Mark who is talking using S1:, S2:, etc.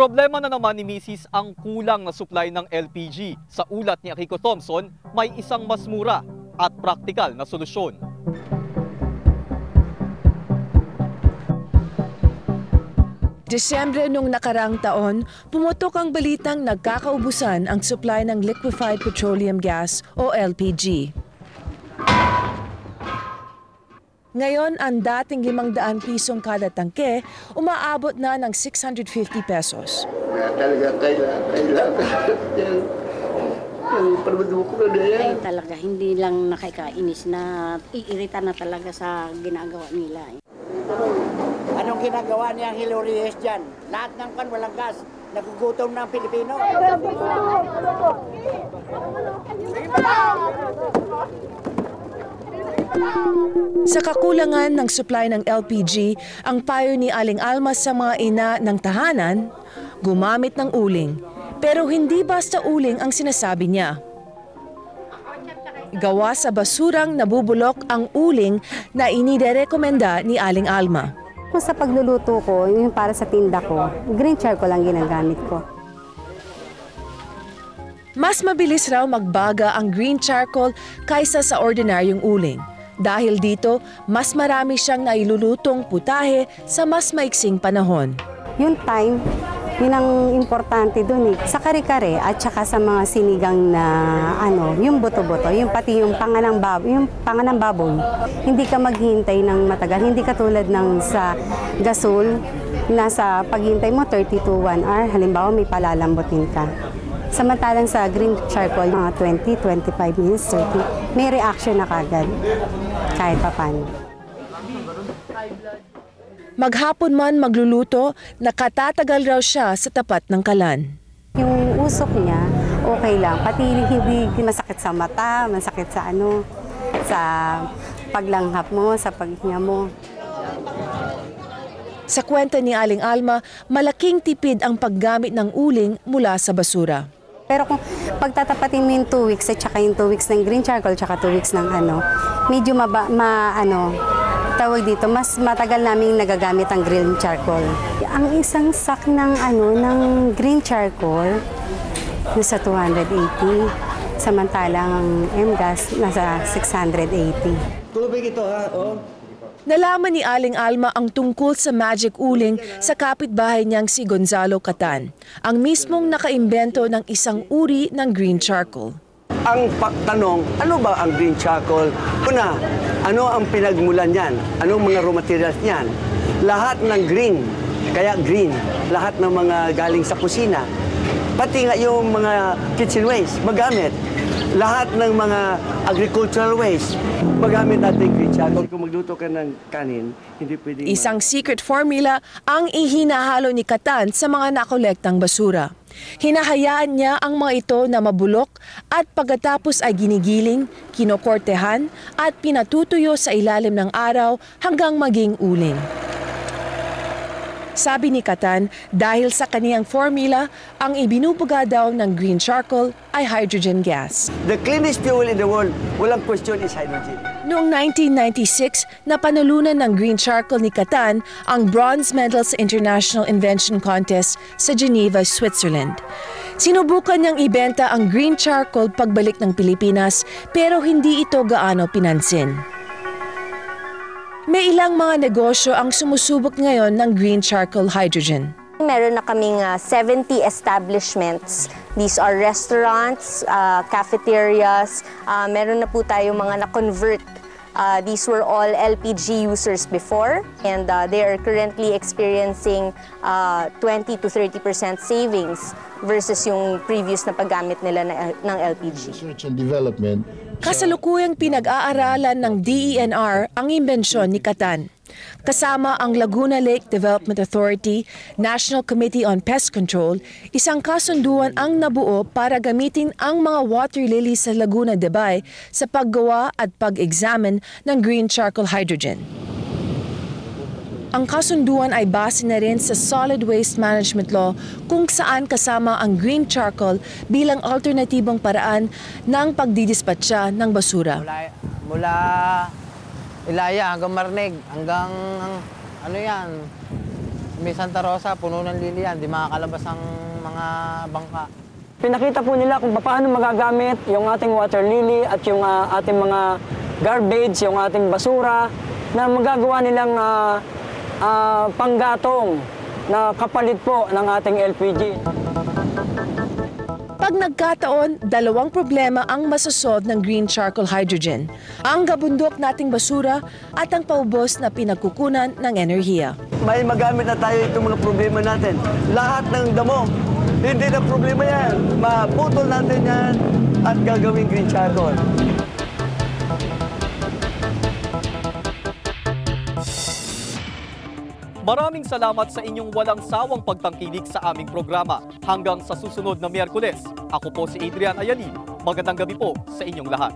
S1: Problema na naman ni Mrs. ang kulang na supply ng LPG. Sa ulat ni Akiko Thompson, may isang mas mura at praktikal na solusyon.
S2: Desyembre nung nakarang taon, pumutok ang balitang nagkakaubusan ang supply ng liquefied petroleum gas o LPG. Ngayon, ang dating 500 pisong kada tangke, umaabot na ng 650 pesos.
S3: Talaga kailangan yan. Yung produko na yan.
S4: Ay talaga, hindi lang nakikainis na iirita na talaga sa ginagawa nila.
S5: Anong ginagawa niyang Hilarious dyan? Lahat ng kan walang gas. Nagugutom ng Pilipino.
S2: Sa kakulangan ng supply ng LPG, ang payo ni Aling Alma sa mga ina ng tahanan, gumamit ng uling. Pero hindi basta uling ang sinasabi niya. Gawa sa basurang nabubulok ang uling na inirekomenda ni Aling Alma.
S6: Kung sa pagluluto ko, yung para sa tinda ko, green charcoal lang ginagamit ko.
S2: Mas mabilis raw magbaga ang green charcoal kaysa sa ordinaryong uling. Dahil dito, mas marami siyang nailulutong putahe sa mas maiksing panahon.
S6: Yung time, yun ang importante dun eh. Sa kare-kare at saka sa mga sinigang na yung buto-buto, yung pati yung panganang baboy, hindi ka maghihintay ng matagal. Hindi katulad ng sa gasol, nasa paghintay mo 30 to 1 hour, halimbawa may palalambutin ka. Samantalang sa green charcoal, mga 20-25 minutes, 30, may reaction na kagad, kahit papaano.
S2: Maghapon man magluluto, nakatatagal raw siya sa tapat ng kalan.
S6: Yung usok niya, okay lang. Pati hindi masakit sa mata, masakit sa sa paglanghap mo, sa paghinga mo.
S2: Sa kwenta ni Aling Alma, malaking tipid ang paggamit ng uling mula sa basura.
S6: Pero kung pagtatapatin mo yung 2 weeks at saka yung 2 weeks ng green charcoal at saka 2 weeks ng medyo tawag dito, mas matagal naming nagagamit ang green charcoal. Ang isang sack ng ng green charcoal nasa 280, samantalang ang M-gas nasa 680.
S5: Tubig ito ha, oh.
S2: Nalaman ni Aling Alma ang tungkol sa magic uling sa kapitbahay niyang si Gonzalo Catan, ang mismong nakaimbento ng isang uri ng green charcoal.
S7: Ang pagtanong, ano ba ang green charcoal? Una, ano ang pinagmulan niyan? Anong mga raw materials niyan? Lahat ng green, kaya green, lahat ng mga galing sa kusina. Pati nga yung mga kitchen waste, magamit. Lahat ng mga agricultural waste, magamit natin green charcoal. Kung magluto ka ng kanin, hindi pwedeng...
S2: Isang secret formula ang ihinahalo ni Catan sa mga nakolektang basura. Hinahayaan niya ang mga ito na mabulok at pagkatapos ay ginigiling, kinokortehan at pinatutuyo sa ilalim ng araw hanggang maging uling. Sabi ni Catan, dahil sa kaniyang formula, ang ibinubuga daw ng green charcoal ay hydrogen gas.
S7: The cleanest fuel in the world, walang question, is hydrogen.
S2: Noong 1996, napanalunan ng green charcoal ni Catan ang bronze medal sa International Invention Contest sa Geneva, Switzerland. Sinubukan niyang ibenta ang green charcoal pagbalik ng Pilipinas pero hindi ito gaano pinansin. May ilang mga negosyo ang sumusubok ngayon ng green charcoal hydrogen.
S8: Meron na kaming 70 establishments. These are restaurants, cafeterias. Meron na po tayo mga na-convert. These were all LPG users before and they are currently experiencing 20 to 30% savings versus yung previous na paggamit nila ng LPG.
S3: Research and development.
S2: Kasalukuyang pinag-aaralan ng DENR ang imbensyon ni Catan. Kasama ang Laguna Lake Development Authority, National Committee on Pest Control, isang kasunduan ang nabuo para gamitin ang mga water lilies sa Laguna de Bay sa paggawa at pag-examine ng green charcoal hydrogen. Ang kasunduan ay base na rin sa Solid Waste Management Law kung saan kasama ang green charcoal bilang alternatibong paraan ng pagdidispatcha ng basura.
S5: Mula Ilaya hanggang Marneg, hanggang
S9: May Santa Rosa, puno ng lili yan, di makakalabas ang mga bangka.
S10: Pinakita po nila kung paano magagamit yung ating water lily at yung ating mga garbage, yung ating basura, na magagawa nilang panggatong na kapalit po ng ating LPG.
S2: Pag nagkataon, dalawang problema ang masosolve ng green charcoal hydrogen. Ang gabundok nating basura at ang paubos na pinagkukunan ng enerhiya.
S7: May magamit na tayo itong mga problema natin. Lahat ng damo, hindi na problema yan. Maputol natin yan at gagawing green charcoal.
S1: Maraming salamat sa inyong walang sawang pagtangkilik sa aming programa. Hanggang sa susunod na Miyerkules, ako po si Adrian Ayali. Magandang gabi po sa inyong lahat.